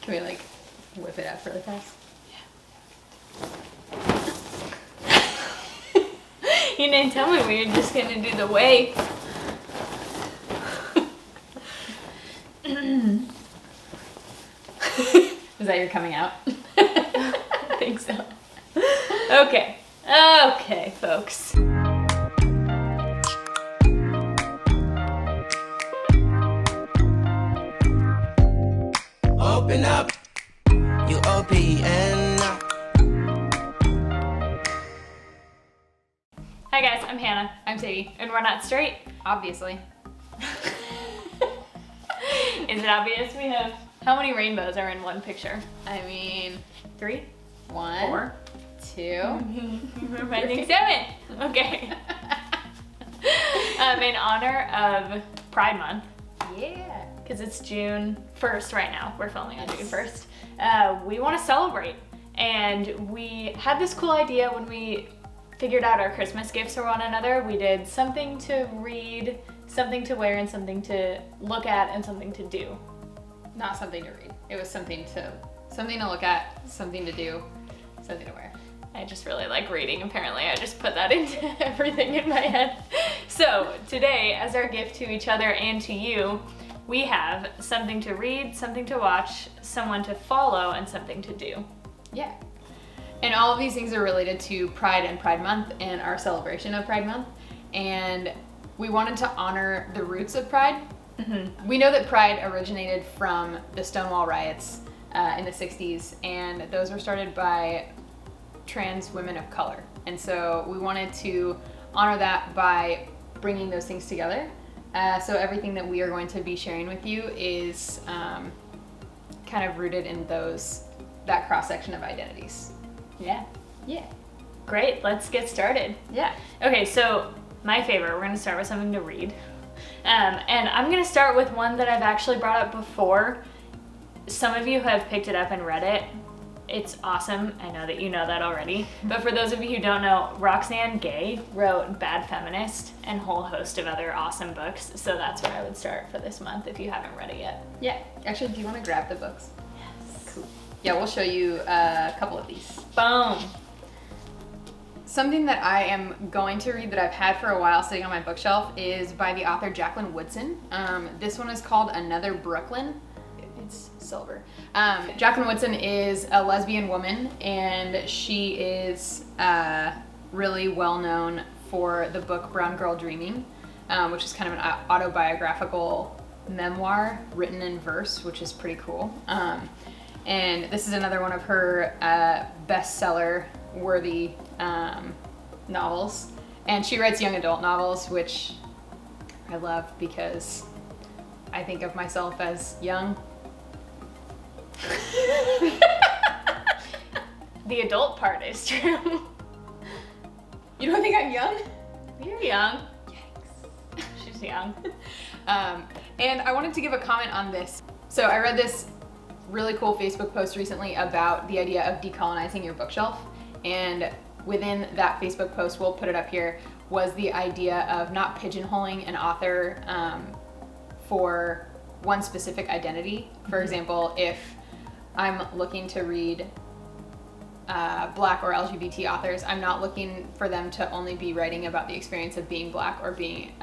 Can we like whip it up really fast? Yeah. You didn't tell me we were just gonna do the wave. Is that your coming out? I think so. Okay. Okay, folks. Open up, you open up. Hi guys, I'm Hannah. I'm Sadie. And we're not straight. Obviously. Is it obvious we have... How many rainbows are in one picture? I mean, 3? 1, 4? 2. I think 7. Okay. In honor of Pride Month, Yeah. because it's June 1st right now. We're filming on June 1st. We want to celebrate. And we had this cool idea when we figured out our Christmas gifts for one another. We did something to read, something to wear, and something to look at, and something to do. Not something to read. It was something to look at, something to do, something to wear. I just really like reading, apparently. I just put that into everything in my head. So today, as our gift to each other and to you, we have something to read, something to watch, someone to follow, and something to do. Yeah. And all of these things are related to Pride and Pride Month and our celebration of Pride Month. And we wanted to honor the roots of Pride. Mm-hmm. We know that Pride originated from the Stonewall riots in the 60s, and those were started by trans women of color. And so we wanted to honor that by bringing those things together. So everything that we are going to be sharing with you is kind of rooted in that cross-section of identities. Yeah. Yeah. Great, let's get started. Yeah. Okay, so my favorite, we're gonna start with something to read. And I'm gonna start with one that I've actually brought up before. Some of you have picked it up and read it. It's awesome. I know that you know that already. But for those of you who don't know, Roxane Gay wrote Bad Feminist and a whole host of other awesome books. So that's where I would start for this month if you haven't read it yet. Yeah. Actually, do you want to grab the books? Yes. Cool. Yeah, we'll show you a couple of these. Boom. Something that I am going to read that I've had for a while sitting on my bookshelf is by the author Jacqueline Woodson. This one is called Another Brooklyn. It's silver. Jacqueline Woodson is a lesbian woman, and she is really well known for the book Brown Girl Dreaming, which is kind of an autobiographical memoir written in verse, which is pretty cool. And this is another one of her bestseller worthy novels. And she writes young adult novels, which I love because I think of myself as young. The adult part is true. You don't think I'm young? You're young. Yikes. She's young. And I wanted to give a comment on this. So I read this really cool Facebook post recently about the idea of decolonizing your bookshelf. And within that Facebook post, we'll put it up here, was the idea of not pigeonholing an author for one specific identity. For example, if I'm looking to read Black or LGBT authors, I'm not looking for them to only be writing about the experience of being Black or being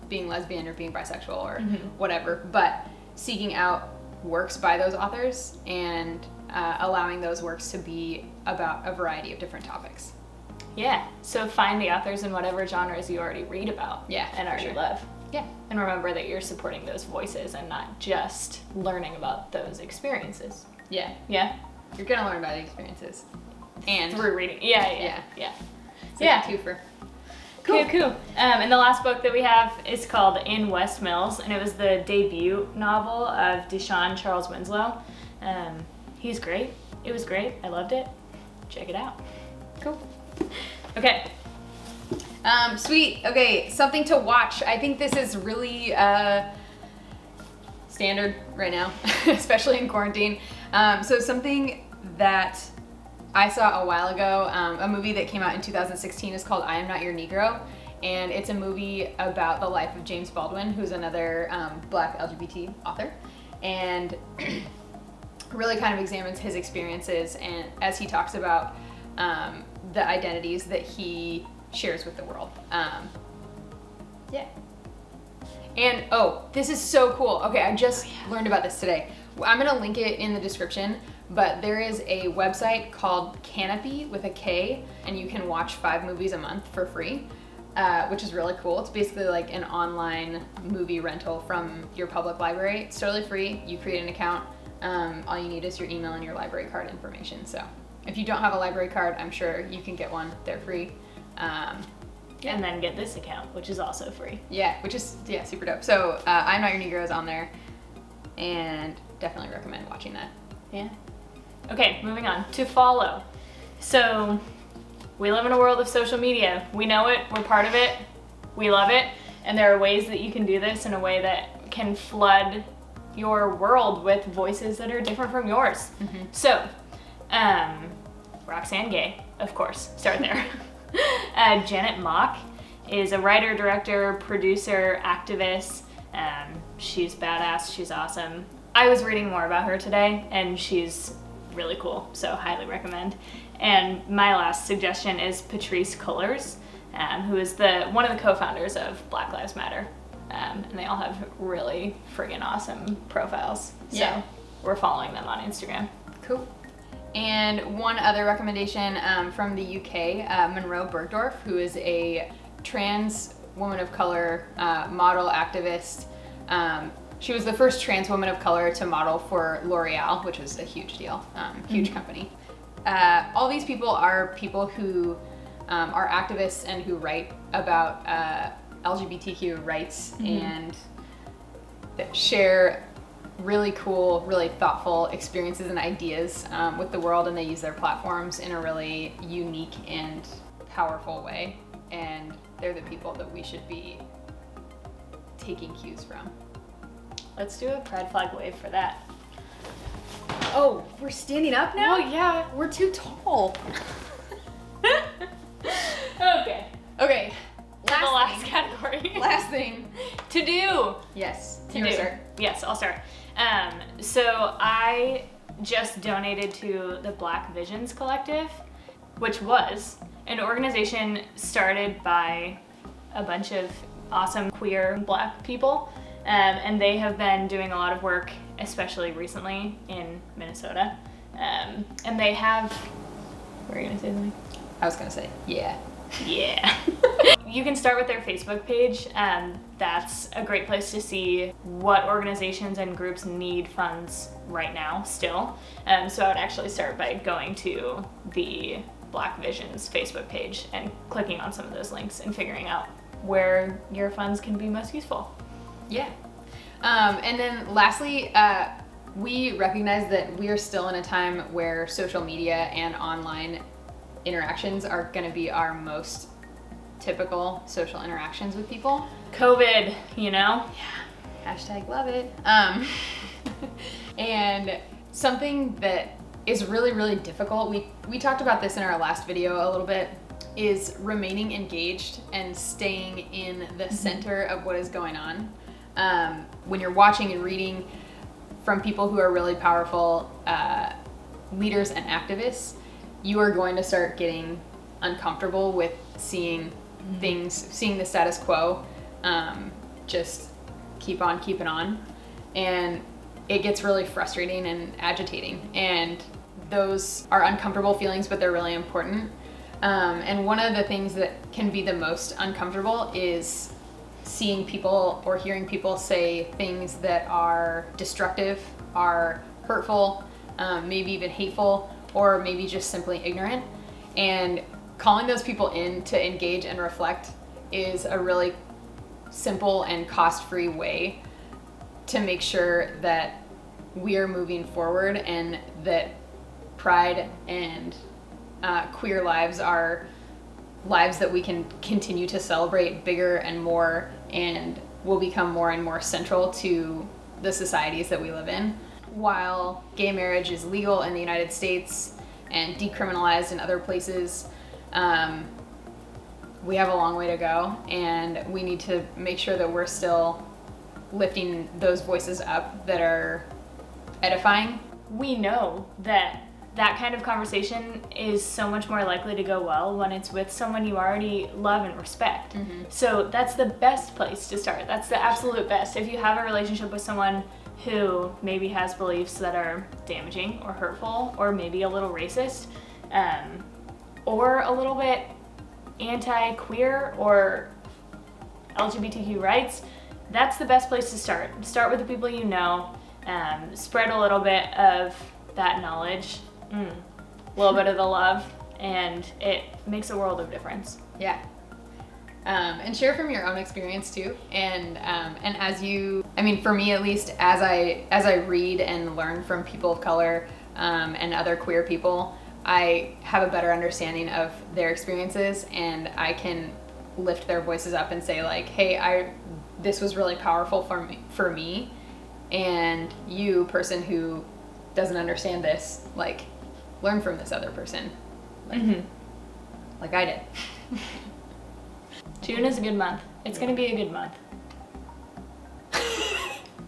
lesbian or being bisexual or whatever, but seeking out works by those authors and allowing those works to be about a variety of different topics. Yeah, so find the authors in whatever genres you already read about. Yeah, and already sure. love. Yeah. And remember that you're supporting those voices and not just learning about those experiences. Yeah. Yeah? You're gonna learn about the experiences. And through reading. Yeah. It's like a twofer. Cool. And the last book that we have is called In West Mills, and it was the debut novel of Deshaun Charles Winslow. He's great. It was great. I loved it. Check it out. Cool. Okay. Sweet. Okay, something to watch. I think this is really standard right now, especially in quarantine. So something that I saw a while ago, a movie that came out in 2016 is called I Am Not Your Negro. And it's a movie about the life of James Baldwin, who's another Black LGBT author. And really kind of examines his experiences and as he talks about the identities that he shares with the world. Yeah. And this is so cool. Okay, I just learned about this today. I'm gonna link it in the description, but there is a website called Canopy with a K, and you can watch 5 movies a month for free, which is really cool. It's basically like an online movie rental from your public library. It's totally free. You create an account. All you need is your email and your library card information. So if you don't have a library card, I'm sure you can get one. They're free. And then get this account, which is also free. Yeah, which is super dope. So I'm Not Your Negro is on there, and definitely recommend watching that. Yeah. Okay, moving on to follow. So we live in a world of social media. We know it, we're part of it, we love it, and there are ways that you can do this in a way that can flood your world with voices that are different from yours. Mm-hmm. So, Roxanne Gay, of course, start there. Janet Mock is a writer, director, producer, activist. She's badass, she's awesome. I was reading more about her today, and she's really cool, so highly recommend. And my last suggestion is Patrice Cullors, who is one of the co-founders of Black Lives Matter. And they all have really friggin' awesome profiles. So we're following them on Instagram. Cool. And one other recommendation from the UK, Monroe Bergdorf, who is a trans woman of color model activist. She was the first trans woman of color to model for L'Oreal, which was a huge deal, huge company. All these people are people who are activists and who write about LGBTQ rights and share really cool, really thoughtful experiences and ideas with the world, and they use their platforms in a really unique and powerful way. And they're the people that we should be taking cues from. Let's do a pride flag wave for that. Oh, we're standing up now? Oh yeah. We're too tall. Okay. Okay. The last category. Last thing. To do. Yes. To You do. start. Yes, I'll start. So I just donated to the Black Visions Collective, which was an organization started by a bunch of awesome queer Black people. And they have been doing a lot of work, especially recently in Minnesota. And they have, were you gonna say something? I was gonna say, yeah. Yeah. You can start with their Facebook page. That's a great place to see what organizations and groups need funds right now still. So I would actually start by going to the Black Visions Facebook page and clicking on some of those links and figuring out where your funds can be most useful. Yeah. And then lastly, we recognize that we are still in a time where social media and online interactions are going to be our most typical social interactions with people. COVID, you know? Yeah. Hashtag love it. And something that is really, really difficult, we talked about this in our last video a little bit, is remaining engaged and staying in the center of what is going on. When you're watching and reading from people who are really powerful leaders and activists, you are going to start getting uncomfortable with seeing things, seeing the status quo just keep on keeping on. And it gets really frustrating and agitating. And those are uncomfortable feelings, but they're really important. And one of the things that can be the most uncomfortable is seeing people or hearing people say things that are destructive, are hurtful, maybe even hateful, or maybe just simply ignorant. And calling those people in to engage and reflect is a really simple and cost-free way to make sure that we are moving forward and that pride and queer lives are lives that we can continue to celebrate bigger and more, and will become more and more central to the societies that we live in. While gay marriage is legal in the United States and decriminalized in other places, we have a long way to go, and we need to make sure that we're still lifting those voices up that are edifying we know that that kind of conversation is so much more likely to go well when it's with someone you already love and respect. So that's the best place to start. That's the absolute best. If you have a relationship with someone who maybe has beliefs that are damaging or hurtful or maybe a little racist, or a little bit anti-queer or LGBTQ rights, that's the best place to start. Start with the people you know, spread a little bit of that knowledge, a little bit of the love, and it makes a world of difference. Yeah. And share from your own experience too. And as you, I mean, for me at least, as I read and learn from people of color and other queer people, I have a better understanding of their experiences, and I can lift their voices up and say like, hey, this was really powerful for me, and you, person who doesn't understand this, like, learn from this other person, like I did. June is a good month. It's gonna be a good month.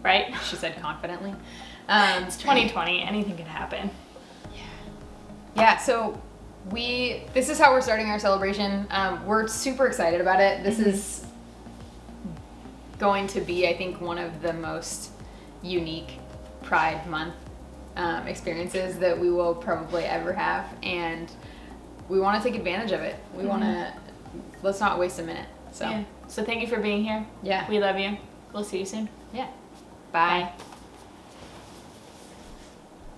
Right? She said confidently. It's 2020, anything can happen. Yeah, so this is how we're starting our celebration. We're super excited about it. This is going to be, I think, one of the most unique Pride Month experiences that we will probably ever have, and we want to take advantage of it. We want to, let's not waste a minute. So, So thank you for being here. Yeah. We love you. We'll see you soon. Yeah. Bye. Bye.